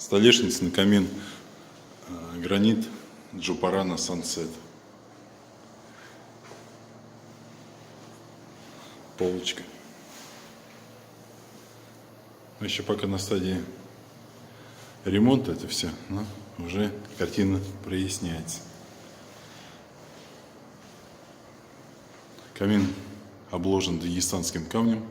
Столешница на камин, гранит Джупарана Сансет. Полочка. Еще пока на стадии ремонта это все, но уже картина проясняется. Камин обложен дагестанским камнем.